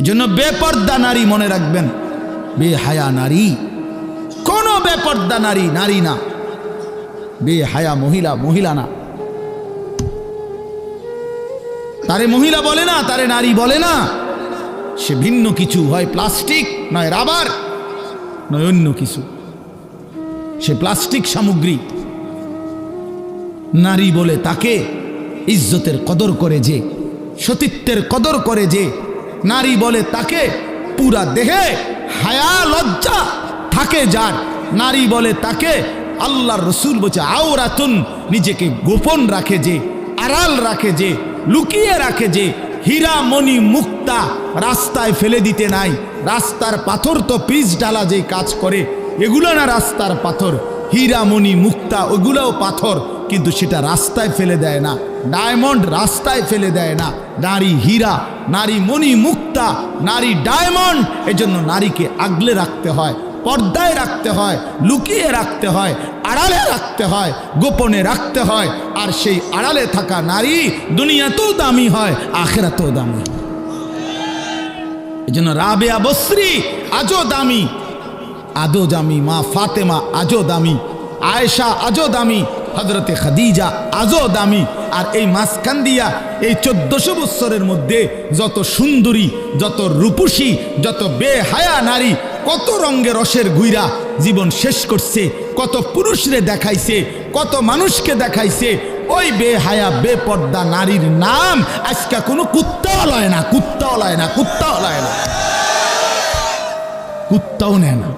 এজন্য বেপর্দা নারী মনে রাখবেন, বেহায়া নারী, কোন বেপর্দা নারী নারী না, বেহায়া মহিলা মহিলা না। তারে মহিলা বলে না, তারে নারী বলে না, সে ভিন্ন কিছু, হয় প্লাস্টিক, নয় রাবার, নয় অন্য কিছু, সে প্লাস্টিক সামগ্রী। নারী বলে তাকে ইজ্জতের কদর করে যে, সতীত্বের কদর করে যে, নারী বলে তাকে পুরা দেহে হায়া লজ্জা থাকে যার, নারী বলে তাকে আল্লাহর রসুল বলছে আওরাতুন, নিজেকে গোপন রাখে যে, আড়াল রাখে যে, লুকিয়ে রাখে যে, হীরা মণি মুক্তা রাস্তায় ফেলে দিতে নাই। রাস্তার পাথর তো পিচ ডালা যে কাজ করে, এগুলো না রাস্তার পাথর, হীরা মণি মুক্তা ওগুলোও পাথর, কিন্তু সেটা রাস্তায় ফেলে দেয় না। ডায়মন্ড রাস্তায় ফেলে দেয় না। নারী হীরা, নারী মণি মুক্তা, নারী ডায়মন্ড। এজন্য নারীকে আগলে রাখতে হয়, পর্দায় রাখতে হয়, লুকিয়ে রাখতে হয়, আড়ালে রাখতে হয়, গোপনে রাখতে হয়। আর সেই আড়ালে থাকা নারী দুনিয়াতেও দামি হয়, আখিরাতেও দামি। এজন্য রাবেয়া বসরি আজও দামি, আদো দামি, মা ফাতেমা আজও দামি, আয়েশা আজও দামি, হযরতে খাদিজা আজও দামি। আর এই মাঝখান দিয়া এই 1400 বছরের মধ্যে যত সুন্দরী, যত রূপসী, যত বেহায়া নারী কত রঙের রসের ঘুইরা জীবন শেষ করছে, কত পুরুষরে দেখাইছে, কত মানুষকে দেখাইছে। ওই বেহায়া বেপর্দা নারীর নাম আজকে কোনো কুত্তাও লয় না, কুত্তাও লয় না, কুত্তাও লয় না, কুত্তাও নেয় না।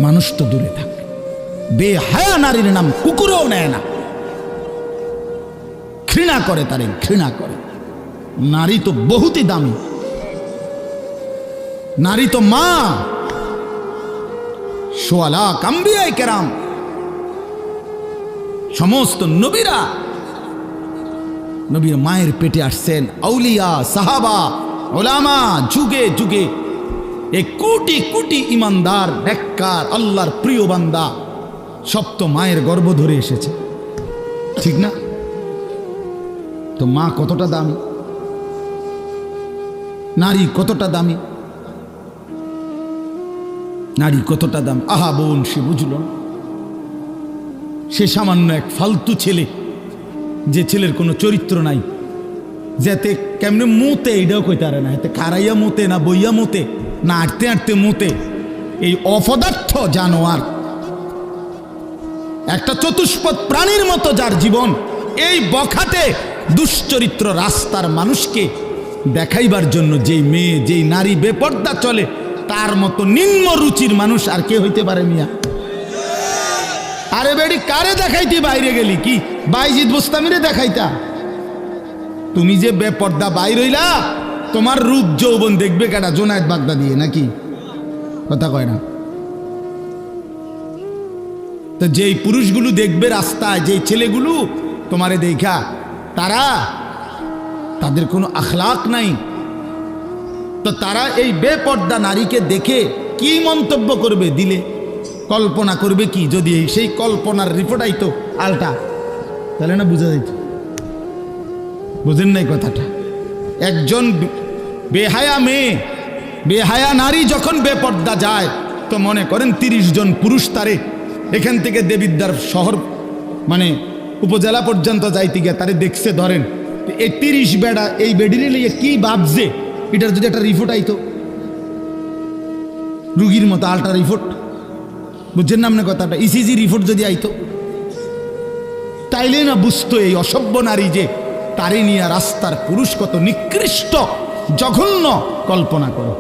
মানুষ তো দূরে থাকে, বেহায়া নারীর নাম কুকুরও নেয় না, ঘৃণা করে, তারে ঘৃণা করে। নারী তো বহুতই দামি, নারী তো মা। সোয়ালা আম্বিয়ায়ে কেরাম, সমস্ত নবীরা নবীর মায়ের পেটে আসছেন, আউলিয়া সাহাবা ওলামা, যুগে যুগে এই কোটি কোটি ইমানদার নেককার আল্লাহর প্রিয় বান্দা সব তো মায়ের গর্ভ ধরে এসেছে, ঠিক না? তো মা কতটা দামি, নারী কতটা দামি, নারী কতটা দাম। আহা বোন, সে বুঝল না, সে সামান্য এক ফালতু ছেলে, যে ছেলের কোনো চরিত্র নাই, যাতে কেমনে মুতে এইটাও কইতে পারে না, এতে খারাইয়া মুতে না বইয়া মুতে না আটতে আটতে মুতে। এই অপদার্থ জানোয়ার, একটা চতুষ্পদ প্রাণীর মতো যার জীবন, এই বখাটে দুশ্চরিত্র রাস্তার মানুষকে দেখাইবার জন্য যেই মেয়ে, যেই নারী বেপর্দা চলে, তার মতো নিম্ন রুচির মানুষ আর কে হইতে পারে মিয়া? আরে বেড়ি, কারে দেখাইতে বাইরে গেলি? কি বাইজিদ বুস্তামিরে দেখাইতা? তুমি যে বেপর্দা বাইর হইলা, তোমার রূপ যৌবন দেখবে কেডা? জোনায়েদ বাগদা দিয়ে নাকি? কথা কয় না তো। যেই পুরুষগুলো দেখবে রাস্তায়, যেই ছেলেগুলো তোমারে দেখা, তাদের কোনো আখলাক নাই, তো তারা এই বেপর্দা নারীকে দেখে কি মন্তব্য করবে? দিলে কল্পনা করবে কি? যদি সেই কল্পনার রিপোর্ট আইতো আলটা, তাহলে না বুঝা যাইত। বুঝেন নাই কথাটা? একজন বেহায়া মেয়ে, বেহায়া নারী যখন বেপর্দা যায়, তো মনে করেন 30 জন পুরুষ তারে এখান থেকে দেবিদ্বার শহর মানে উপজেলা পর্যন্ত যাইতে গিয়ে তারে দেখছে, ধরেন এই 30 বেড়া এই বেডিরে লিয়ে কি ভাবছে, এটার যদি একটা রিপোর্ট আইতো, রুগীর মতো আলটা রিপোর্ট, বুঝছেন না আপনার কথাটা? ইসিজি রিপোর্ট যদি আইতো, তাইলে না বুঝতো এই অসভ্য নারী যে তারে নিয়ে রাস্তার পুরুষ কত নিকৃষ্ট জঘন্য কল্পনা করে।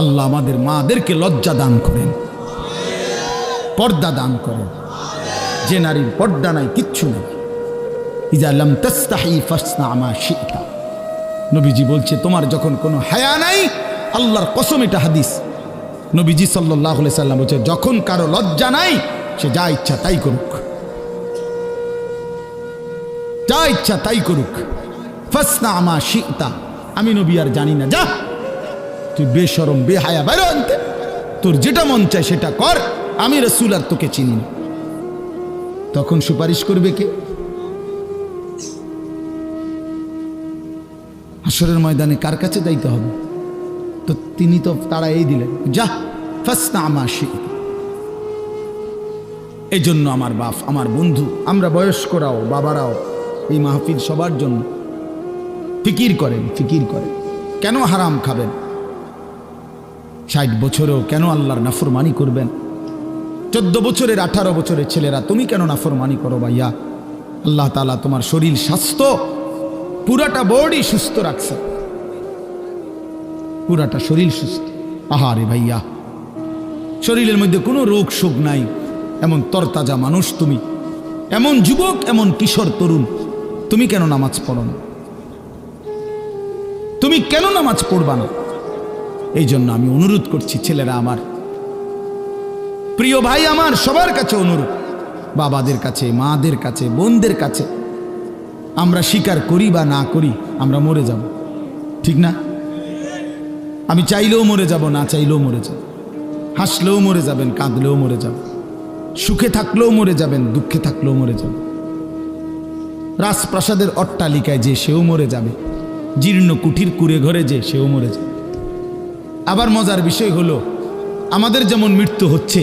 আল্লাহ আমাদের মাদেরকে লজ্জা দান করেন, পর্দা দান করেন। যে নারীর পর্দা নাই, কিচ্ছু নেই। ইজা লাম তাস্তাহি ফাসনা মা শিতা, নবীজি বলছে তোমার যখন কোনো হায়া নাই, আল্লাহর কসম, এটা হাদিস, নবীজি সাল্লাল্লাহু আলাইহি সাল্লাম বলছে যখন কারো লজ্জা নাই, সে যা ইচ্ছা তাই করুক, যা ইচ্ছা তাই করুক। ফাসনা মা শিতা, আমি নবী আর জানি না, যা তুই বেশরম বেহায়া বাইরে আনতে, তোর যেটা মন চায় সেটা কর, আমি রাসূল আর তোকে চিনি না। তখন সুপারিশ করবে কে? হাসরের ময়দানে কার কাছে যাইতে হবে? তো তিনি তো তাড়াই দিলেন, যা ফাসনা মা শি'তা। এই জন্য আমার বাপ, আমার বন্ধু, আমরা বয়স্করাও বাবারাও এই মাহফিল সবার জন্য ফিকির করেন, ফিকির করেন। কেন হারাম খাবেন? 60 বছরেও কেন আল্লাহর নাফরমানি করবেন? 14 বছরের 18 বছরের ছেলেরা তুমি কেন নাফরমানি করো ভাইয়া? আল্লাহ তাআলা তোমার শরীর স্বাস্থ্য পুরাটা বডি সুস্থ রাখছে, পুরাটা শরীর সুস্থ। আহারে ভাইয়া, শরীরের মধ্যে কোনো রোগ শোক নাই, এমন তরতাজা মানুষ তুমি, এমন যুবক, এমন কিশোর তরুণ, তুমি কেন নামাজ পড়ো না? তুমি কেন নামাজ পড়বা না? এই জন্য আমি অনুরোধ করছি ছেলেরা আমার, প্রিয় ভাই আমার, সবার কাছে অনুরোধ, বাবাদের কাছে, মাদের কাছে, বোনদের কাছে, আমরা স্বীকার করি বা না করি আমরা মরে যাব, ঠিক না? আমি চাইলেও মরে যাব, না চাইলেও মরে যাব। হাসলেও মরে যাবেন, কাঁদলেও মরে যাব, সুখে থাকলেও মরে যাবেন, দুঃখে থাকলেও মরে যাবেন। রাজপ্রাসাদের অট্টালিকায় যে সেও মরে যাবে, জীর্ণ কুঠির কুড়ে ঘরে যে সেও মরে যাবে। আবার মজার বিষয় হলো, আমাদের যেমন মৃত্যু হচ্ছে,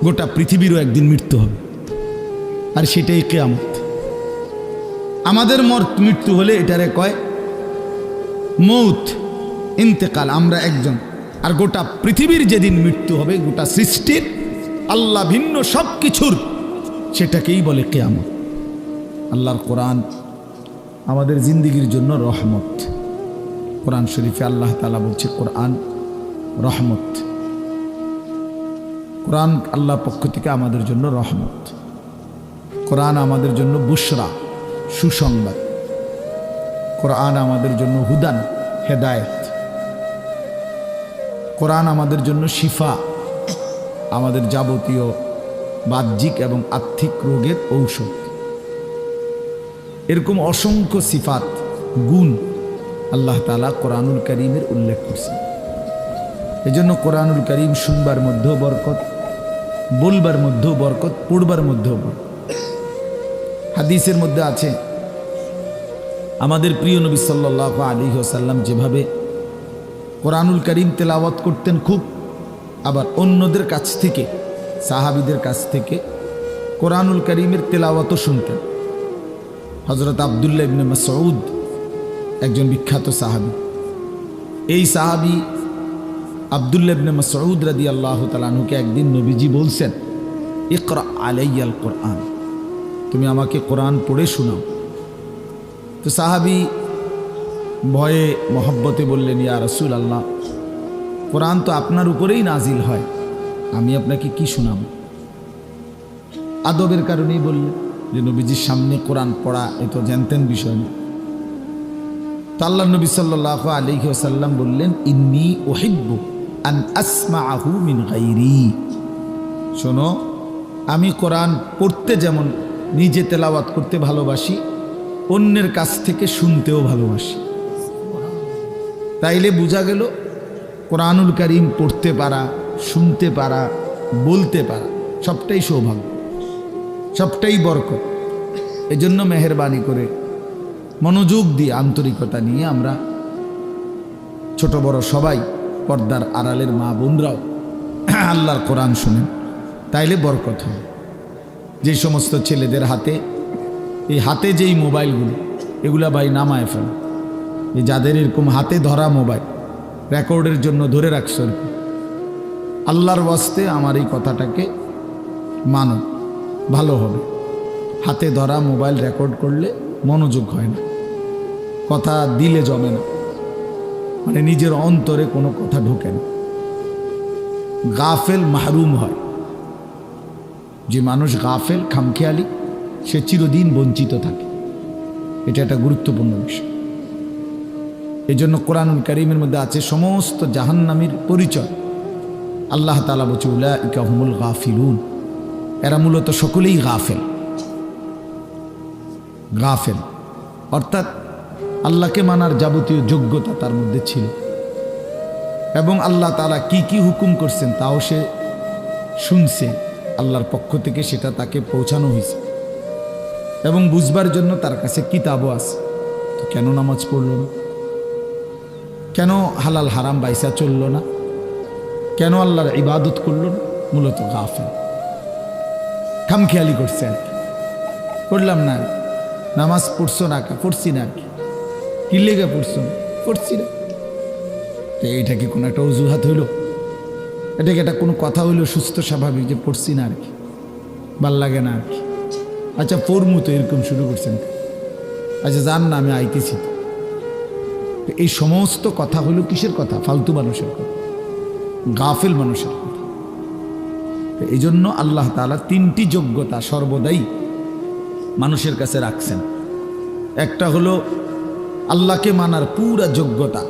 গোটা পৃথিবীরও একদিন মৃত্যু হবে, আর সেটাই কিয়ামত। আমাদের মৃত্যু হলে এটারে কয় মৌত, ইন্তেকাল, আমরা একজন। আর গোটা পৃথিবীর যেদিন মৃত্যু হবে, গোটা সৃষ্টির, আল্লাহ ভিন্ন সব কিছুর, সেটাকেই বলে কিয়ামত। আল্লাহর কোরআন আমাদের জিন্দেগির জন্য রহমত। কোরআন শরীফে আল্লাহ তাআলা বলছে কোরআন রহমত। কোরআন আল্লাহর পক্ষ থেকে আমাদের জন্য রহমত। কোরআন আমাদের জন্য বুশরা, সুসংবাদ। কোরআন আমাদের জন্য হুদান, হেদায়েত। কোরআন আমাদের জন্য শিফা, আমাদের যাবতীয় বাহ্যিক এবং আর্থিক রোগের ঔষধ। এরকম অসংখ্য সিফাত, গুণ আল্লাহ তাআলা কোরআনুল কারীমের উল্লেখ করছেন। এজন্য কোরআনুল কারীম শুনবার মধ্যেও বরকত, বলবার মধ্যেও বরকত, পড়বার মধ্যেও বরকত। হাদিসের মধ্যে আছে, আমাদের প্রিয় নবী সাল্লাল্লাহু আলাইহি ওয়াসাল্লাম যেভাবে কোরআনুল কারীম তেলাওয়াত করতেন খুব, আবার অন্যদের কাছ থেকে, সাহাবীদের কাছ থেকে কোরআনুল কারীমের তেলাওয়াতও শুনতেন। হযরত আব্দুল্লাহ ইবনে মাসউদ একজন বিখ্যাত সাহাবী। এই সাহাবী আব্দুল্লাহ ইবনে মাসউদ রাদিয়াল্লাহু তাআলা আনহুকে একদিন নবীজি বলছেন, ইকরা আলাইয়াল কোরআন, তুমি আমাকে কোরআন পড়ে শোনাও। তো সাহাবী ভয়ে মহব্বতে বললেন, ইয়া রাসূলুল্লাহ, কোরআন তো আপনার উপরেই নাজিল হয়, আমি আপনাকে কি শোনাব? আদবের কারণেই বললেন যে নবীজির সামনে কোরআন পড়া এ তো জানতেন বিষয় না। তো আল্লাহ নবী সাল্লাল্লাহু আলাইহি ওয়াসাল্লাম বললেন, ইন্নী উহিব্বু আন আসমাআহু মিন গায়রি, শোনো, আমি কোরআন পড়তে যেমন নিজে তেলাওয়াত করতে ভালোবাসি, অন্যের কাছ থেকে শুনতেও ভালোবাসি। তাইলে বোঝা গেল কোরআনুল কারীম পড়তে পারা, শুনতে পারা, বলতে পারা সবটাই সৌভাগ্য, সবটাই বরকত। এজন্য মেহেরবানি করে মনোযোগ দিয়ে, আন্তরিকতা নিয়ে আমরা ছোট বড় সবাই, পর্দার আড়ালের মা বোনরাও আল্লাহর কোরআন শুনেন, তাইলে বরকত হয়। যে সমস্ত ছেলেদের হাতে, এই হাতে যেই মোবাইলগুলো, এগুলা ভাই নামায় ফেল। এই যাদের এরকম হাতে ধরা মোবাইল রেকর্ডের জন্য ধরে রাখছ, আল্লাহর ওয়াস্তে আমার এই কথাটাকে মানো, ভালো হবে। হাতে ধরা মোবাইল রেকর্ড করলে মনোযোগ হয় না, কথা দিলে জমে না, মানে নিজের অন্তরে কোনো কথা ঢোকে না, গাফেল মাহরুম হয়। যে মানুষ গাফেল, খামখেয়ালি, সে চিরদিন বঞ্চিত থাকে। এটা একটা গুরুত্বপূর্ণ বিষয়। এই জন্য কোরআনুল কারীমের মধ্যে আছে সমস্ত জাহান্নামীর পরিচয়। আল্লাহ তাআলা বলছে, উলাইকা হুমুল গাফিলুন, এরা মূলত সকলেই গাফেল। গাফেল অর্থাৎ আল্লাহকে মানার যাবতীয় যোগ্যতা তার মধ্যে ছিল, এবং আল্লাহ তাআলা কি কি হুকুম করছেন তাও সে শুনছে, আল্লাহর পক্ষ থেকে সেটা তাকে পৌঁছানো হয়েছে, এবং বুঝবার জন্য তার কাছে কিতাবও আছে। তো কেন নামাজ পড়ল না? কেন হালাল হারাম বাইসা চলল না, কেন আল্লাহর ইবাদত করল না? মূলত গাফেল, খামখেয়ালি করছে আর কি। করলাম না, নামাজ পড়ছো না, পড়ছি না আর কি। কি লেগে পড়ছো না? পড়ছি না। তো এইটা কি কোনো একটা অজুহাত হইল? এটাকে একটা কোনো কথা হইল সুস্থ স্বাভাবিক যে পড়ছি না আর কি, ভাল লাগে না আর কি? আচ্ছা পড়মু তো, এরকম শুরু করছেন। আচ্ছা যান না, আমি আইতেছি। তো এই সমস্ত কথা হইল কিসের কথা? ফালতু মানুষের কথা, গাফেল মানুষের কথা। এই জন্য আল্লাহ তাআলা তিনটি যোগ্যতা সর্বদাই মানুষের কাছে রাখছেন। একটা হলো আল্লাহকে মানার পুরা যোগ্যতা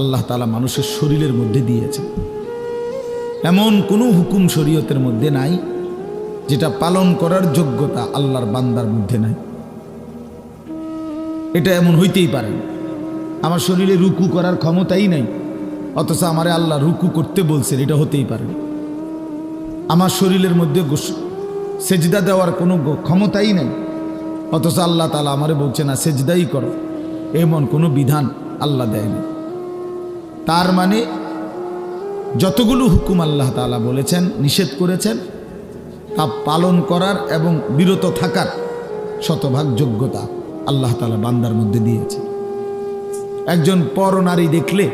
আল্লাহ তাআলা মানুষের শরীরের মধ্যে দিয়েছেন। এমন কোনো হুকুম শরীয়তের মধ্যে নাই যেটা পালন করার যোগ্যতা আল্লাহর বান্দার মধ্যে নাই। এটা এমন হইতেই পারে না। আমার শরীরে রুকু করার ক্ষমতাই নাই, অথচ আমারে আল্লাহ রুকু করতে বলছেন, এটা হতেই পারে না। আমার শরীরের মধ্যে সেজদা দেওয়ার কোনো ক্ষমতাই নাই, অথচ আল্লাহ তাআলা আমারে বলছে না সেজদাই করো, এমন কোনো বিধান আল্লাহ দেয়নি। তার মানে যতগুলো হুকুম আল্লাহ তাআলা বলেছেন, নিষেধ করেছেন, তা পালন করার এবং বিরত থাকার শতভাগ যোগ্যতা আল্লাহ তাআলা বান্দার মধ্যে দিয়েছে। একজন পর নারী দেখলে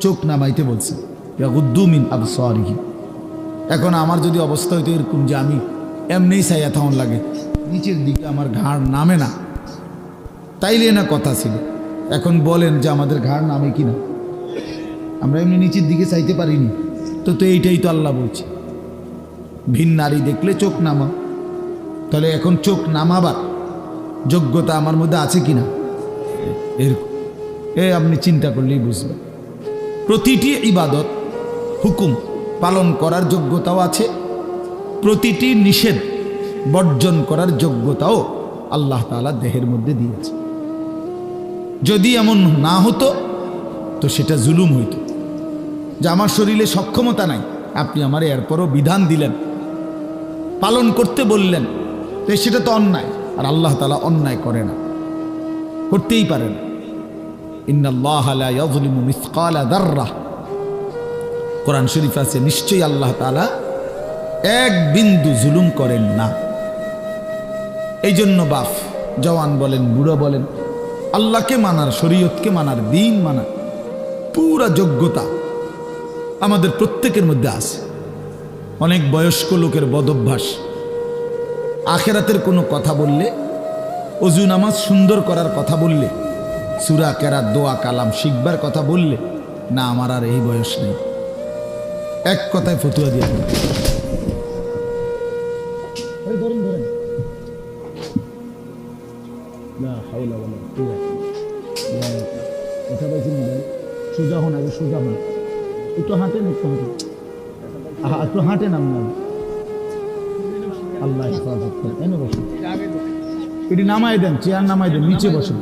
চোখ নামাইতে বলছে, ইয়াগুদ্দু মিন আবসারিহিম। এখন আমার যদি অবস্থা হইতো এরকম যে আমি এমনিই চাইয়া থাউন লাগে, নিচের দিকে আমার ঘাড় নামে না, তাইলে না কথা ছিল। এখন বলেন যে আমাদের ঘাড় নামে কিনা? আমরা এমনি নিচের দিকে চাইতে পারিনি তো। তো এইটাই তো আল্লাহ বলছে, ভিন নারী দেখলে চোখ নামা। তাহলে এখন চোখ নামাবার যোগ্যতা আমার মধ্যে আছে কিনা? এরকম আপনি চিন্তা করলেই বুঝবেন। প্রতিটি ইবাদত হুকুম পালন করার যোগ্যতাও আছে, প্রতিটি নিষেধ বর্জন করার যোগ্যতাও আল্লাহ তাআলা দেহের মধ্যে দিয়েছে। যদি এমন না হতো তো সেটা জুলুম হইত, যে আমার শরীরে সক্ষমতা নাই, আপনি আমার এরপরও বিধান দিলেন, পালন করতে বললেন, তো সেটা তো অন্যায়। আর আল্লাহ তাআলা অন্যায় করে না, করতেই পারে না। ইন্নাল্লাহা লা ইয়াযলিমু মিসকালা যাররাহ, কোরআন শরীফ আছে, নিশ্চয়ই আল্লাহ তাআলা এক বিন্দু জুলুম করেন না। এই জন্য বাপ জওয়ান বলেন, বুড়ো বলেন, আল্লাহকে মানার, শরীয়তকে মানার, দ্বীন মানার পুরা যোগ্যতা আমাদের প্রত্যেকের মধ্যে আছে। অনেক বয়স্ক লোকের বদভ্যাস, আখেরাতের কোনো কথা বললে, ওযু নামাজ সুন্দর করার কথা বললে, সূরা কেরাত, দোয়া কালাম শিখবার কথা বললে, না আমার আর এই বয়স নেই, এক কথায় ফতুয়া দিয়ে দেবে। কথা বলছেন সোজা হন, আগে সোজা হন, একটু হাঁটেন, একটু হাঁটেন, একটু হাঁটেন। আপনার আল্লাহ হেফাজত করেন। এনে বসেন, এটি নামাই দেন, চেয়ার নামাই দেন, নিচে বসেন,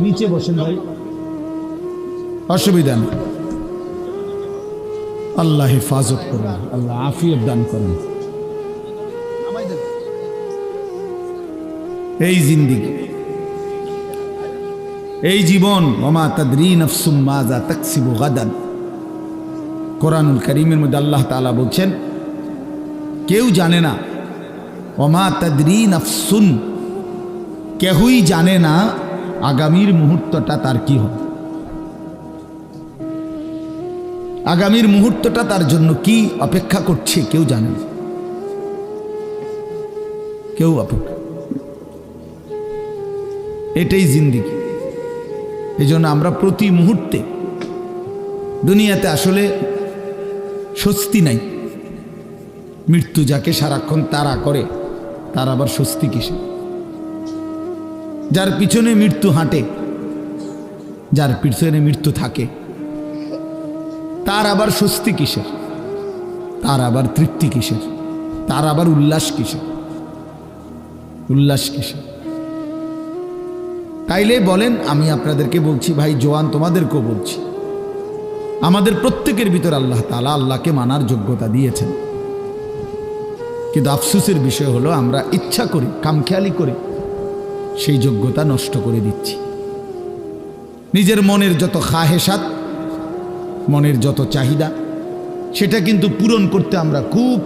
নিচে বসেন ভাই, অসুবিধা নেই। আল্লাহ হেফাজত করেন, আল্লাহ আফিয়ত দান করেন। এই জিন্দিগি, এই জীবন, ওমা তাদরি নাফসুম মাজা তাকসিবু গাদান, কোরআনুল কারীমের মধ্যে আল্লাহ তাআলা বলছেন কেউ জানে না, ওমা তাদরি নাফসুন, কেহই জানে না আগামীর মুহূর্তটা তার কি হবে, আগামীর মুহূর্তটা তার জন্য কি অপেক্ষা করছে কেউ জানে না, কেউ অপেক্ষা। এটাই জিন্দিগি। এই জন্য আমরা প্রতি মুহূর্তে, দুনিয়াতে আসলে স্বস্তি নাই। মৃত্যু যাকে সারাক্ষণ তাড়া করে তার আবার স্বস্তি কিসে? যার পিছনে মৃত্যু হাঁটে, যার পিছনে মৃত্যু থাকে, তার আবার স্বস্তি কিসের? তার আবার তৃপ্তি কিসের? তার আবার উল্লাস কিসের? উল্লাস কিসের? তাইলে বলেন, আমি আপনাদেরকে বলছি ভাই, জওয়ান তোমাদেরকেও বলছি, আমাদের প্রত্যেকের ভিতর আল্লাহ তাআলা আল্লাহকে মানার যোগ্যতা দিয়েছেন। কিন্তু আফসোসের বিষয় হলো আমরা ইচ্ছা করে, খামখেয়ালি করে সেই যোগ্যতা নষ্ট করে দিচ্ছি। নিজের মনের যত খাহেসাত, মনের যত চাহিদা, সেটা কিন্তু পূরণ করতে আমরা খুব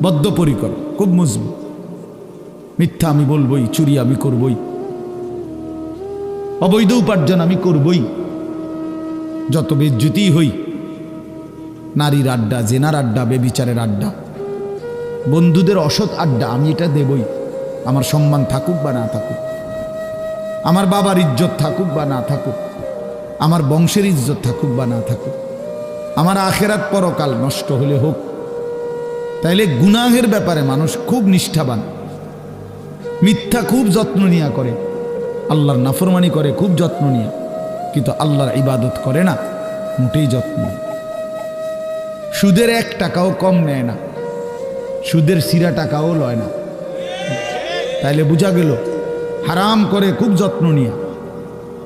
বদ্ধপরিকর, খুব মজবুত। মিথ্যা আমি বলবই, চুরি আমি করবই, অবৈধ উপার্জন আমি করবই, যত বেজ্জুতি হই, নারীর আড্ডা, জেনার আড্ডা, বেবিচারের আড্ডা, বন্ধুদের অসৎ আড্ডা, আমি এটা দেবই। আমার সম্মান থাকুক বা না থাকুক, আমার বাবার ইজ্জত থাকুক বা না থাকুক, আমার বংশের ইজ্জত থাকুক বা না থাকুক, আমার আখেরাত পরকাল নষ্ট হলে হোক। তাইলে গুনাহের ব্যাপারে মানুষ খুব নিষ্ঠাবান, মিথ্যা খুব যত্ন নিয়া করে, আল্লাহর নাফরমানি করে খুব যত্ন নিয়া, কিন্তু আল্লাহর ইবাদত করে না, মোটেই যত্ন নেয়। সুদের 1 টাকাও কম নেয় না, সুদের সিরা টাকাও লয় না। তাইলে বোঝা গেল হারাম করে খুব যত্ন নিয়া,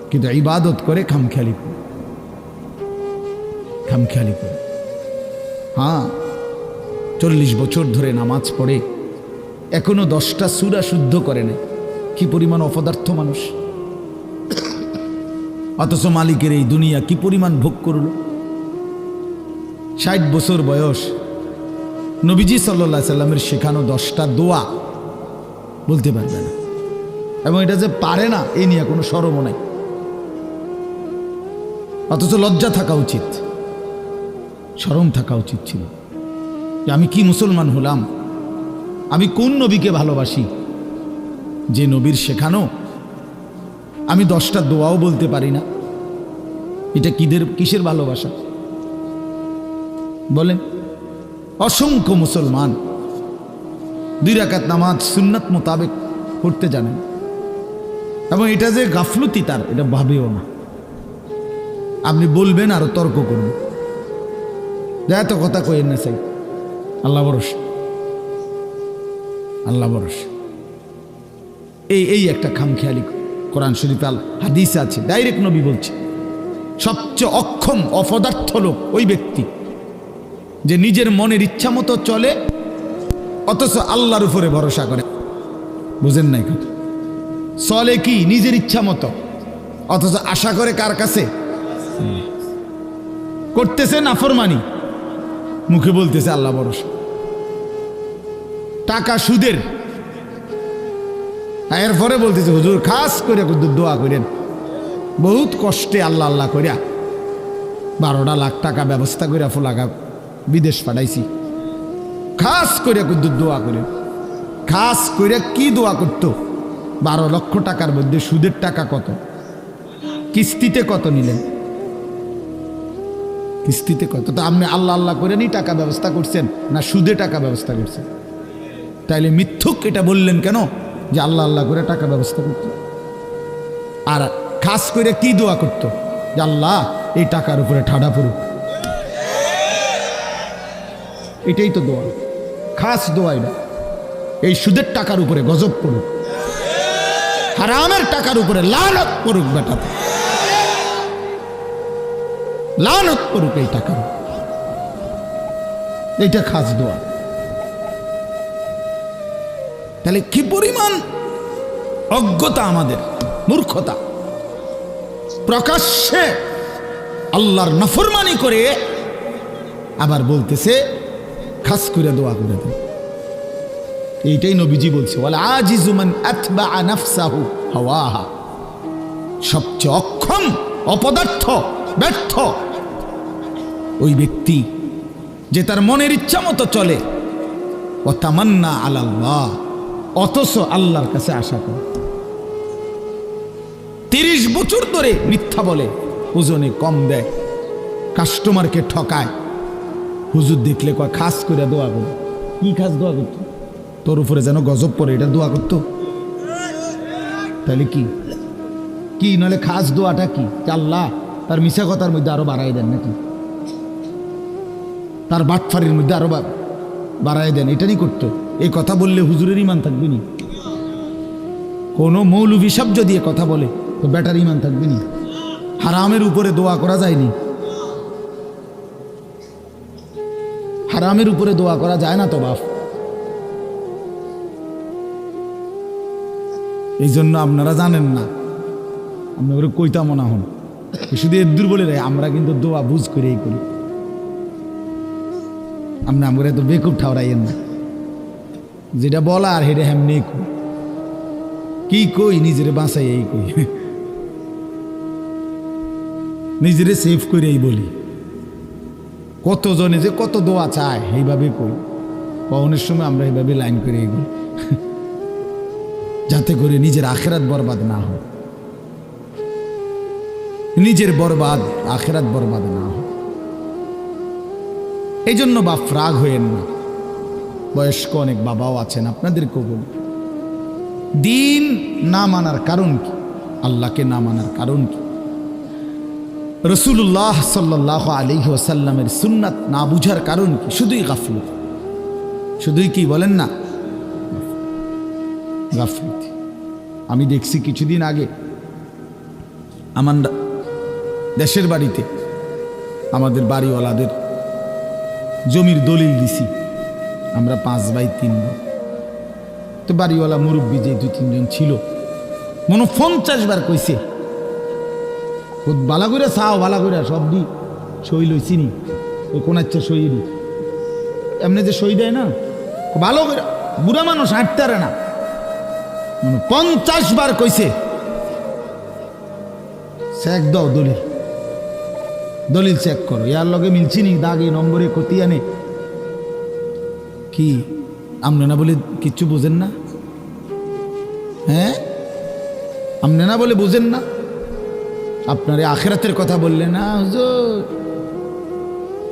কিন্তু ইবাদত করে খামখেয়ালি করে, খামখেয়ালি করে। হ্যাঁ, 40 বছর ধরে নামাজ পড়ে এখনো 10টা সূরা শুদ্ধ করে না। কি পরিমাণ অপদার্থ মানুষ! অথচ মালিকের এই দুনিয়া কি পরিমাণ ভোগ করল। 60 বছর বয়স, নবীজি সাল্লাল্লাহু আলাইহি সাল্লামের শেখানো 10টা দোয়া বলতে পারবে না, এবং এটা যে পারে না এই নিয়ে কোনো শরমও নাই। অথচ লজ্জা থাকা উচিত, শরম থাকা উচিত ছিল যে আমি কি মুসলমান হলাম, আমি কোন নবীকে ভালোবাসি যে নবীর শেখানো আমি 10টা দোয়াও বলতে পারি না। এটা কিসের ভালোবাসা বলেন? অসংখ্য মুসলমান 2 রাকাত নামাজ সুন্নাত মোতাবেক পড়তে জানেন, এবং এটা যে গাফলতি তার এটা ভাবেও না। আপনি বলবেন আরো তর্ক করবেন, যা এত কথা কইেন না, চাই আল্লাহ ভরসা, আল্লাহ ভরসা। এই একটা খামখেয়ালি কোরআন শরীফ আল হাদিসে আছে, ডাইরেক্ট নবী বলছে সবচেয়ে অক্ষম অপদার্থ লোক ওই ব্যক্তি যে নিজের মনের ইচ্ছা মতো চলে অথচ আল্লাহর উপরে ভরসা করে। বুঝেন নাই কথা? চলে কি নিজের ইচ্ছা মতো, অথচ আশা করে কার কাছে? করতেছে নাফরমানি, মুখে বলতেছে আল্লাহ ভরসা। টাকা সুদের, এরপরে বলতেছে হুজুর খাস করে দোয়া করেন, বহুত কষ্টে আল্লাহ আল্লাহ করিয়া 12 লাখ টাকা ব্যবস্থা করিয়া ফুলাগা বিদেশ পাঠাইছি, খাস করে দোয়া করেন। খাস করে কি দোয়া করতো? 12 লক্ষ টাকার মধ্যে সুদের টাকা কত, কিস্তিতে কত নিলেন, কিস্তিতে কত? তো আপনি আল্লাহ আল্লাহ করে নি টাকা ব্যবস্থা করছেন না সুদে টাকা ব্যবস্থা করছেন? তাইলে মিথ্যুক এটা বললেন কেন যে আল্লাহ আল্লাহ করে টাকা ব্যবস্থা করতো? আর খাস করে কি দোয়া করতো? যে আল্লাহ এই টাকার উপরে ঠাডা পড়ুক। এটাই তো দোয়া, খাস দোয়া। এটা এই সুদের টাকার উপরে গজব পড়ুক, হারামের টাকার উপরে লানত পড়ুক, বেটা লানত পড়ুক এই টাকার। এইটা খাস দোয়া। তাহলে কি পরিমাণ অজ্ঞতা আমাদের, মূর্খতা! প্রকাশ্যে আল্লাহর নাফরমানি করে আবার বলতেছে খাস করে দোয়া করে দেন। এইটাই নবীজি বলছে, ওয়াল আজিজু মান আতবা নাফসাহু হাওয়াহা। সবচেয়ে অক্ষম, অপদার্থ, ব্যর্থ ওই ব্যক্তি যে তার মনের ইচ্ছা মতো চলে, ও তামান্না আলাল্লাহ, অথচ আল্লাহর কাছে আশা করে। 30 বছর ধরে মিথ্যা বলে, ওজনে কম দেয়, কাস্টমারকে ঠকায়, হুজুর দেখলে কয় খাস করে দোয়া করে। কি খাস দোয়া করতো? তোর উপরে যেন গজব পড়ে, এটা দোয়া করতো? তাহলে কি কি নাহলে খাস দোয়াটা কি? আল্লাহ তার মিশা কথার মধ্যে আরো বাড়াই দেন নাকি, তার বাটফারির মধ্যে আরো বাড়াই দেন, এটা নি করতো? এই কথা বললে হুজুরের ইমান থাকবে নি? কোনো মৌলভী সাহেব যদি কথা বলে তো বেটার ইমান থাকবে নি? হারামের উপরে দোয়া করা যায়নি, হারামের উপরে দোয়া করা যায় না তো বাপ। এই জন্য আপনারা জানেন না, আপনারা কইতা মনে হন শুধু এদুর বলে রে, আমরা কিন্তু দোয়া বুঝ করেই করি। আমরা আমরা তো বেকুব ঠাওরাইয়েন না, যেটা বলা আর হেরে হেমনি কি কই, নিজের বাঁচাই এই কই, নিজেরে সেভ করে এই বলি। কতজনে যে কত দোয়া চায় এইভাবে কই, পাওনের সময় আমরা এইভাবে লাইন করে এগুলি, যাতে করে নিজের আখেরাত বরবাদ না হয়, নিজের বরবাদ আখেরাত বরবাদ না হয়। এই জন্য বাপ রাগ হইয়েন না, বয়স্ক অনেক বাবাও আছেন, আপনাদেরকেও বলি, দিন না মানার কারণ কি, আল্লাহকে না মানার কারণ কি, রাসূলুল্লাহ সাল্লাল্লাহু আলাইহি ওয়াসাল্লামের সুন্নাত না বুঝার কারণ কি? শুধুই গাফলতি, শুধুই কি বলেন না, গাফলতি। আমি দেখছি কিছুদিন আগে আমার দেশের বাড়িতে আমাদের বাড়িওয়ালাদের জমির দলিল দিছি আমরা 5 বাই 3 বার। তো বাড়িওয়ালা মুরব্বী যে 2-3 জন ছিল, মনে 50 বার কইছে বালা করে চাও, বালা করে সব দি সই লইছি নি, ওই কোন ইচ্ছা সই দি এমনি যে সই দেয় না, ভালো করে বুড়া মানুষ হাঁটতে পারে না, 50 বার কইছে চেক দাও, দলিল দলিল চেক করো, ইয়ার লগে মিলছি নি, দাগে নম্বরে কতি আনে কি আমনে না বলে কিচ্ছু বোঝেন না? হ্যাঁ, আমনে না বলে বোঝেন না? আপনারে আখেরাতের কথা বললেন না, হুজুর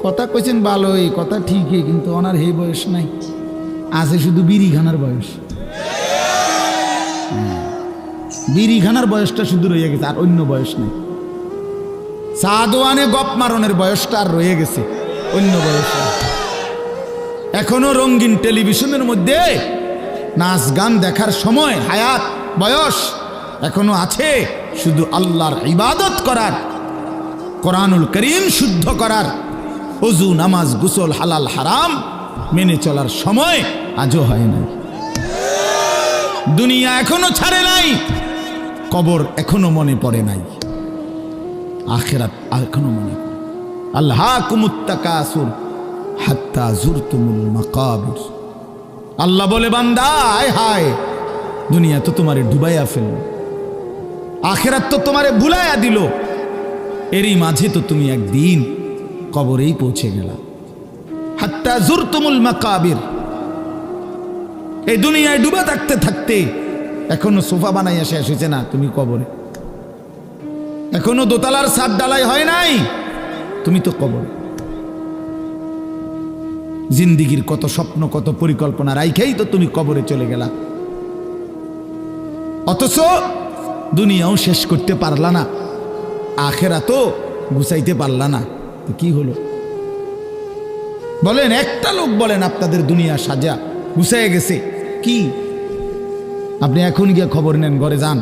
কথা কইছেন ভালোই, কথা ঠিকই, কিন্তু ওনার এই বয়স নাই, আছে শুধু বিড়িখানার বয়স। বিড়িখানার বয়সটা শুধু রয়ে গেছে, আর অন্য বয়স নেই। সাদওয়ানে গপ মারনের বয়সটা আর রয়ে গেছে, অন্য বয়স। এখনো রঙিন টেলিভিশনের মধ্যে নাচ গান দেখার সময় হায়াত বয়স এখনো আছে, শুধু আল্লাহর ইবাদত করার, কোরআনুল করিম শুদ্ধ করার, ওযু নামাজ গোসল হালাল হারাম মেনে চলার সময় আজও হয় নাই। দুনিয়া এখনো ছাড়ে নাই, কবর এখনো মনে পড়ে নাই, আখিরাত এখনো মনে পড়ে। আল্লাহকুমুত তাকাসুর হাত্তা জুরতুমুল মাকাবির। আল্লাহ বলে, বান্দা হায় হায়, দুনিয়া তো তোমারে ডুবাইয়া ফেলল, আখিরাত তো তোমারে ভুলাইয়া দিল, এরই মাঝে তো তুমি একদিন কবরেই পৌঁছে গেলা। হাত্তা জুরতুমুল মাকাবির। এই দুনিয়ায় ডুবে থাকতে থাকতে এখনো সোফা বানাইয়া শেষ হয়েছে না, তুমি কবরে। এখনো দোতলার ছাদ ডালাই হয় নাই, তুমি তো কবরে। জিন্দিগির কত স্বপ্ন, কত পরিকল্পনা রাইখেই তো তুমি কবরে চলে গেলা, অথচ দুনিয়াও শেষ করতে পারলা না, আখেরাতও গুছাইতে পারলা না, তো কি হলো বলেন? একটা লোক বলেন আপনাদের দুনিয়া সাজা গুছাইয়া গেছে কি? আপনি এখন গিয়ে খবর নেন, ঘরে যান,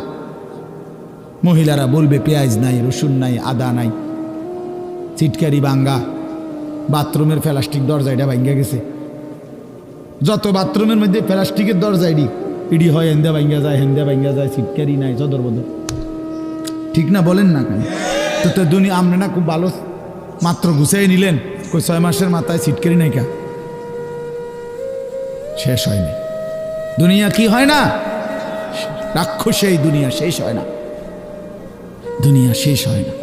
মহিলারা বলবে পেঁয়াজ নাই, রসুন নাই, আদা নাই, চিটকারি ভাঙ্গা, বাথরুমের প্লাস্টিক দরজা এটা ভাঙ্গা গেছে। যত বাথরুমের মধ্যে প্লাস্টিকের দরজা ইডি হয়, হেন্দা ভাঙ্গা যায়, হেন্দা ভাঙ্গা যায়, চিটকারি নাই, চদর বদর, ঠিক না বলেন না কেন? তো দুনিয়া আপনি না খুব ভালো মাত্র গুছাই নিলেন, কই 6 মাসের মাথায় চিটকারি নাই কা, শেষ হয়নি দুনিয়া। কি হয় না? রাক্ষসে এই দুনিয়া শেষ হয় না, দুনিয়া শেষ হয় না।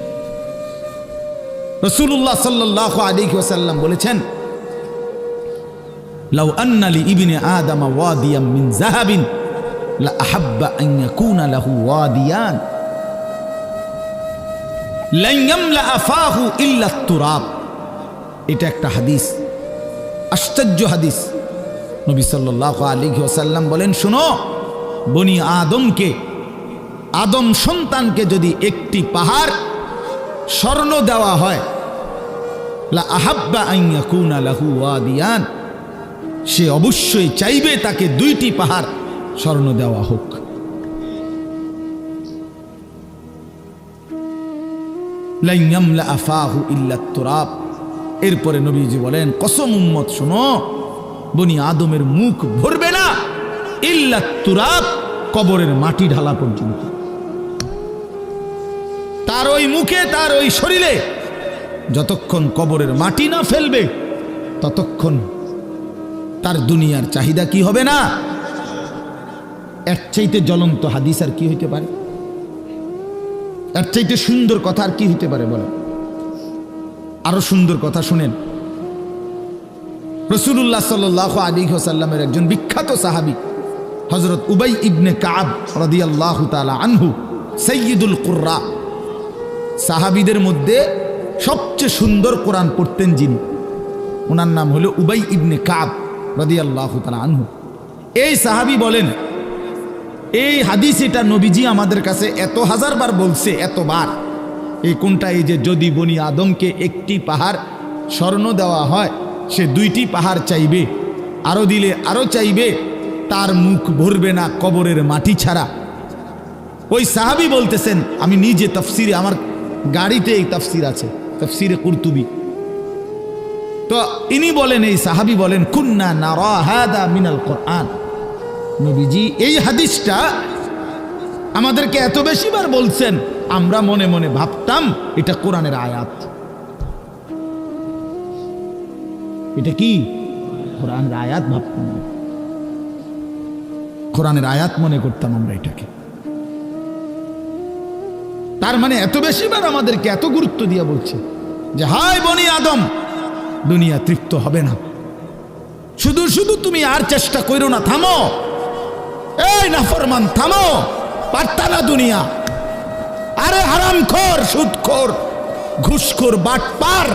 রাসূলুল্লাহ সাল্লাল্লাহু আলাইহি ওয়াসাল্লাম বলেছেন, লাউ আন্না লি ইবনে আদম ওয়াদিয়াম মিন যাহাবিন লা আহাব্বা আন ইয়াকুনা লাহু ওয়াদিয়ান লান ইয়ামলা আফাহু ইল্লা তুরাব। এটা একটা হাদিস, আশ্চর্য হাদিস। নবী সাল্লাল্লাহু আলাইহি ওয়াসাল্লাম বলেন, শুনো, বনি আদমকে, আদম সন্তানকে যদি একটি পাহাড় স্বর্ণ দেওয়া হয়, লা আহাব্বা আন ইয়াকুনা লাহু ওয়াদিয়ান, সে অবশ্যই চাইবে তাকে 2টি পাহাড় স্বর্ণ দেওয়া হোক। লান ইয়ামলা আফাহু ইল্লা তুরাব। এরপরে নবীজি বলেন, কসম উম্মত শোনো, বনি আদমের মুখ ভরবে না ইল্লা তুরাব, কবরের মাটি ঢালা পর্যন্ত। তার ওই মুখে, তার ওই শরীরে যতক্ষণ কবরের মাটি না ফেলবে ততক্ষণ তার দুনিয়ার চাহিদা কি হবে না। এর চাইতে জ্বলন্ত হাদিস আর কি হইতে পারে? এর চাইতে সুন্দর কথা আর কি হইতে পারে বলেন? আরো সুন্দর কথা শুনেন। রাসূলুল্লাহ সাল্লাল্লাহু আলাইহি ওয়াসাল্লামের একজন বিখ্যাত সাহাবী হযরত উবাই ইবনে কাব রাদিয়াল্লাহু তাআলা আনহু, সাইয়্যিদুল কুররা, সাহাবীদের মধ্যে সবচেয়ে সুন্দর কোরআন পড়তেন যিনি, ওনার নাম হলো উবাই ইবনে কাব রাদিয়াল্লাহু তাআলা আনহু। এই সাহাবী বলেন, এই হাদিস এটা নবীজি আমাদের কাছে এত হাজারবার বলছে, এতবার। এই কোনটা? এই যে যদি বনি আদমকে একটি পাহাড় স্বর্ণ দেওয়া হয়, সে 2টি পাহাড় চাইবে, আরো দিলে আরো চাইবে, তার মুখ ভরবে না কবরের মাটি ছাড়া। ওই সাহাবী বলতেছেন, আমি নিজে তাফসিরে, আমার গাড়িতে এই তাফসির আছে, তাফসিরে কুরতুবী। তো ইনি বলেন, এই সাহাবী বলেন, কুন্না নারা হাদা মিনাল কোরআন। নবীজি এই হাদিসটা আমাদেরকে এত বেশিবার বলছেন, আমরা মনে মনে ভাবতাম এটা কোরআনের আয়াত। এটা কি? কোরআনের আয়াত ভাবতাম, কোরআনের আয়াত মনে করতাম আমরা এটাকে। তার মানে এত বেশিবার আমাদেরকে এত গুরুত্ব দিয়ে বলছে যে হায় বনি আদম, দুনিয়া তৃপ্ত হবে না, শুধু শুধু তুমি আর চেষ্টা করো না, থামো, এই নাফরমান থামো, পারতা না দুনিয়া। আরে হারামখোর, সুদখোর, ঘুষখোর, বাটপার,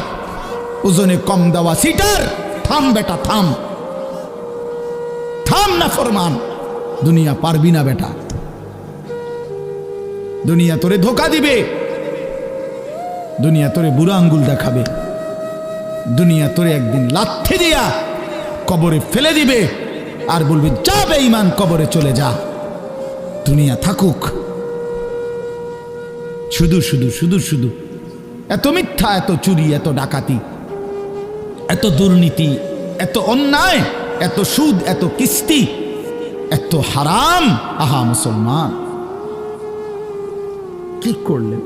ওজনে কম দেওয়া সিটার, থাম বেটা থাম, থাম নাফরমান, দুনিয়া পারবি না বেটা, দুনিয়া তোরে ধোকা দিবে, দুনিয়া তোরে বুড়া আঙ্গুল দেখাবে, দুনিয়া তোরে একদিন লাথি দিয়া কবরে ফেলে দিবে আর বলবে যা বেঈমান কবরে চলে যা, দুনিয়া থাকুক। শুধু শুধু শুধু শুধু এত মিথ্যা, এত চুরি, এত ডাকাতি, এত দুর্নীতি, এত অন্যায়, এত সুদ, এত কিস্তি, এত হারাম। আহা মুসলমান, কি করলেন?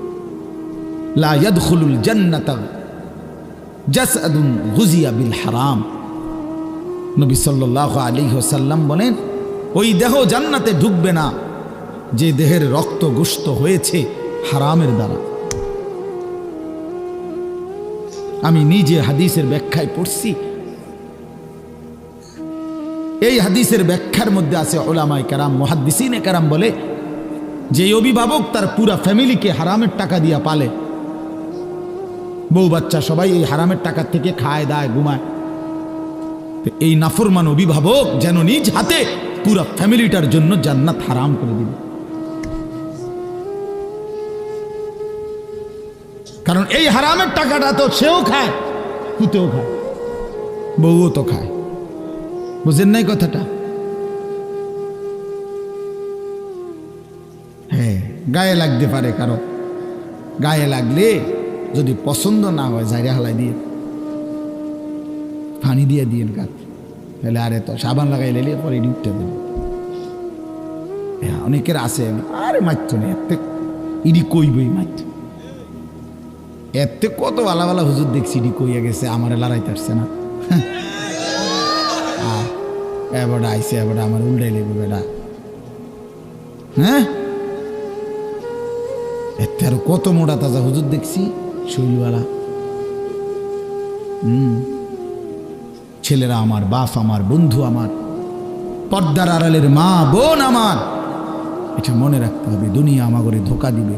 লা ইয়াদখুলুল জান্নাতা জাসাদুন গুজিয়া বিল হারাম। নবী সাল্লাল্লাহু আলাইহি ওয়াসাল্লাম বলেন, ওই দেহ জান্নাতে ঢুকবে না যে দেহের রক্ত গোশত হয়েছে হারামের দ্বারা। আমি নিজে হাদিসের ব্যাখ্যায় পড়ছি, এই হাদিসের ব্যাখ্যার মধ্যে আছে উলামায়ে কেরাম, মুহাদ্দিসিনে কেরাম বলে, যে অভিভাবক তার পুরা ফ্যামিলিকে হারামের টাকা দিয়া পালে, বউ বাচ্চা সবাই এই হারামের টাকা থেকে খায় দায় ঘুমায়, এই নাফরমান অভিভাবক যেন নিজ হাতে পুরা ফ্যামিলিটার জন্য জান্নাত হারাম করে দিবে। কারণ এই হারামের টাকাটা তো সেও খায়, পুতেও খায়, বউও তো খায়। বুঝেন নাই কথাটা? হ্যাঁ, গায়ে লাগতে পারে কারো, গায়ে লাগলে যদি পছন্দ না হয় জায়গা হালাই দিয়ে পানি দিয়ে দিয়েন গাছ, তাহলে আরে তো সাবান লাগাই লেলে পরে ডিপটা দেব। হ্যাঁ, অনেকের আছে, আরে মারত না, এতে ইডি কইবই মারত, এতে কত ভালা ভালা হুজুর দেখছি ইডি কইয়া গেছে, আমার লড়াইতে আসছে না। এবারটা আইসে, এবারটা আমার উল্টাই লেবে বেটা। হ্যাঁ, এতে আরো কত মোটা তাজা হুজুর দেখছি, শৈলওয়ালা। ছেলেরা আমার, বাপ আমার, বন্ধু আমার, পর্দার আড়ালের মা বোন আমার, এটা মনে রাখতে হবে, দুনিয়া আমাগরে ধোকা দিবে।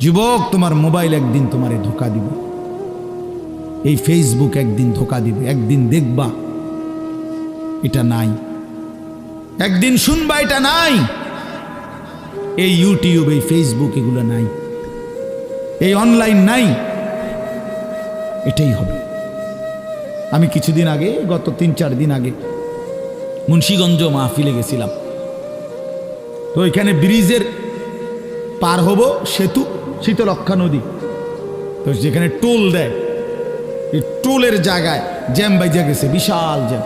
যুবক, তোমার মোবাইল একদিন তোমারে ধোকা দিবে, এই ফেসবুক একদিন ধোকা দিবে। একদিন দেখবা এটা নাই, একদিন শুনবা এটা নাই, এই ইউটিউব, এই ফেসবুক, এগুলো নাই, এই অনলাইন নাই, এটাই হবে। আমি কিছুদিন আগে, গত 3-4 দিন আগে মুন্সিগঞ্জ মাহফিলে গেছিলাম। তো ওইখানে ব্রিজের পার হব, সেতু, শীতলক্ষা নদী, তো যেখানে টোল দেয়, এই টোলের জায়গায় জ্যাম বাইজা গেছে, বিশাল জ্যাম।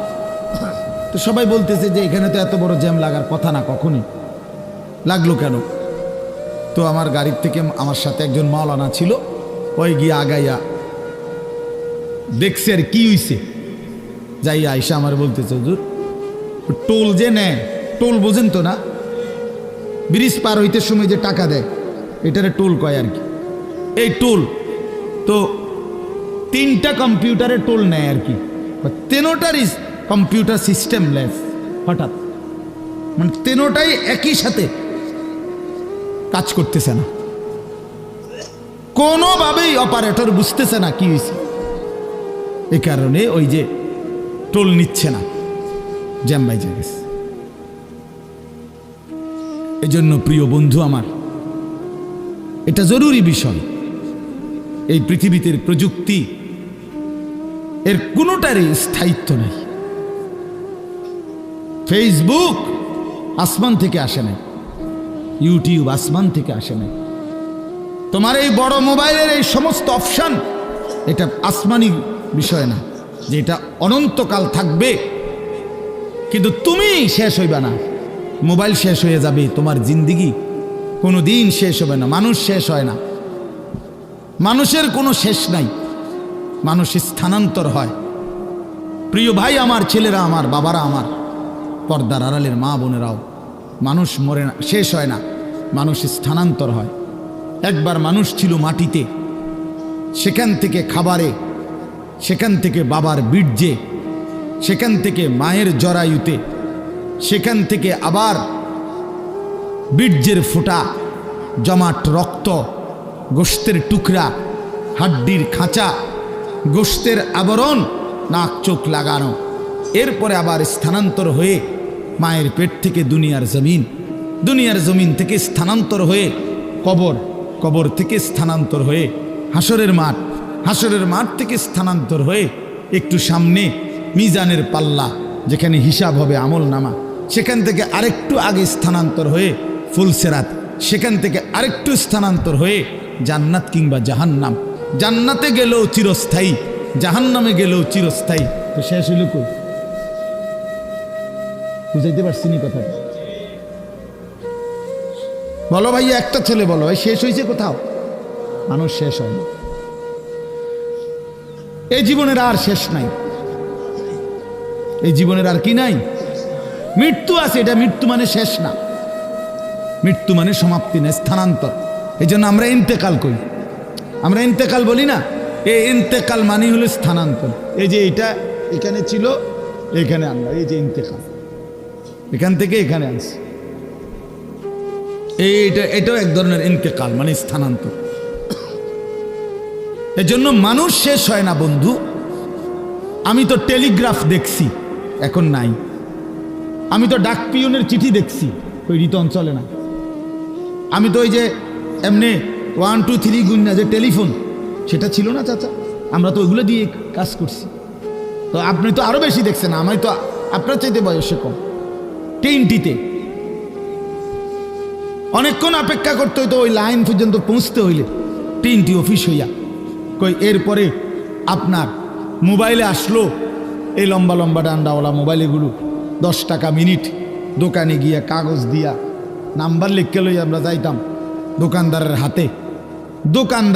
তো সবাই বলতেছে যে এখানে তো এত বড় জ্যাম লাগার কথা না, কখনই লাগলো কেন? তো আমার গাড়ির থেকে আমার সাথে একজন মাওলানা ছিল, ওই গিয়ে আগাইয়া দেখছে আর কি হইছে, যাই আয়সা আমার বলতেছে হুজুর টোল যে নেয়, টোল বোঝেন তো না, ব্রিজ পার হইতে সময় যে টাকা দেয় এটারে টোল কয় আর কি। এই টোল তো 3টা কম্পিউটারে টোল নেয় আর কি, তেনোটারই কম্পিউটার সিস্টেম লেস, হঠাৎ মানে তেনোটাই একই সাথে কাজ করতেছে না, কোনোভাবেই অপারেটর বুঝতেছে না কি হয়েছে। এই কারণে ওই যে টোল নিচ্ছে না, জ্যাম বাইজে গেছে। এই জন্য প্রিয় বন্ধু আমার, এটা জরুরি বিষয়। এই পৃথিবীতে প্রযুক্তি এর কোনোটারই স্থায়িত্ব নেই। ফেসবুক আসমান থেকে আসে নাই, ইউটিউব আসমান থেকে আসে নাই, তোমার এই বড় মোবাইলের এই সমস্ত অপশন এটা আসমানি বিষয় না যে এটা অনন্তকাল থাকবে, কিন্তু তুমি শেষ হইবা না। মোবাইল শেষ হয়ে যাবে, তোমার জিন্দিগি কোনো দিন শেষ হবে না। মানুষ শেষ হয় না, মানুষের কোনো শেষ নাই, মানুষ স্থানান্তর হয়। প্রিয় ভাই আমার, ছেলেরা আমার, বাবারা আমার, পর্দার আড়ালের মা বোনেরাও, মানুষ মরে না, শেষ হয় না, মানুষ স্থানান্তর হয়। একবার মানুষ ছিল মাটিতে, সেখান থেকে খাবারে, সেখান থেকে বাবার বীর্যে, সেখান থেকে মায়ের জরায়ুতে, সেখান থেকে আবার বীর্যের ফোঁটা, জমাট রক্ত, গোশতের টুকরা, হাড্ডির খাঁচা, গোশতের আবরণ, নাক চোখ লাগানো, এরপরে আবার স্থানান্তর হয়ে মায়ের পেট থেকে দুনিয়ার জমিন, দুনিয়ার জমিন থেকে স্থানান্তর হয়ে কবর, কবর থেকে স্থানান্তর হয়ে হাসরের মাঠ, হাসরের মাঠ থেকে স্থানান্তর হয়ে একটু সামনে মিজানের পাল্লা, যেখানে হিসাব হবে আমল নামা, সেখান থেকে আরেকটু আগে স্থানান্তর হয়ে ফুলসেরাত, সেখান থেকে আরেকটু স্থানান্তর হয়ে জান্নাত কিংবা জাহান্নাম। জান্নাতে গেলেও চিরস্থায়ী, জাহান্নামে গেলেও চিরস্থায়ী। তো শেষ হইল কই? বুঝাইতে পারছি নি কথাটা? বলো ভাই, একটা ছেলে বলো ভাই, শেষ হয়েছে কোথাও? মানুষ শেষ হয় না, এই জীবনের আর শেষ নাই, এই জীবনের আর কি নাই? মৃত্যু আছে, এটা মৃত্যু মানে শেষ না, মৃত্যু মানে সমাপ্তি না, স্থানান্তর। এই জন্য আমরা ইন্তেকাল করি, আমরা ইন্তেকাল বলি না, এই ইন্তেকাল মানে হলো স্থানান্তর। এই যে এটা এখানে ছিল, এখানে আনলাম, এই যে ইন্তেকাল, এখান থেকে এখানে আনছি, এটাও এক ধরনের ইন্তেকাল মানে স্থানান্তর। এজন্য মানুষ শেষ হয় না বন্ধু। আমি তো টেলিগ্রাফ দেখছি, এখন নাই। আমি তো ডাক পিয়নের চিঠি দেখছি, ওই রিতন চলে না। আমি তো ওই যে এমনি 1 2 3 গুণ যে টেলিফোন, সেটা ছিল না চাচা, আমরা তো ওইগুলো দিয়ে কাজ করছি। তো আপনি তো আরো বেশি দেখছেন, আমি তো আপনার চাইতে বয়সে কম। ট্রেনটিতে অনেকক্ষণ অপেক্ষা করতে হইতো, ওই লাইন পর্যন্ত পৌঁছতে হইলে, ট্রেনটি অফিস হইয়া কই। এরপরে আপনার মোবাইলে আসলো, এই লম্বা লম্বা ডান্ডাওয়ালা মোবাইলগুলো, 10 টাকা মিনিট, দোকানে গিয়া কাগজ দিয়া নাম্বার লিখে লই আমরা যাইতাম দোকানদারের হাতে, দোকানদার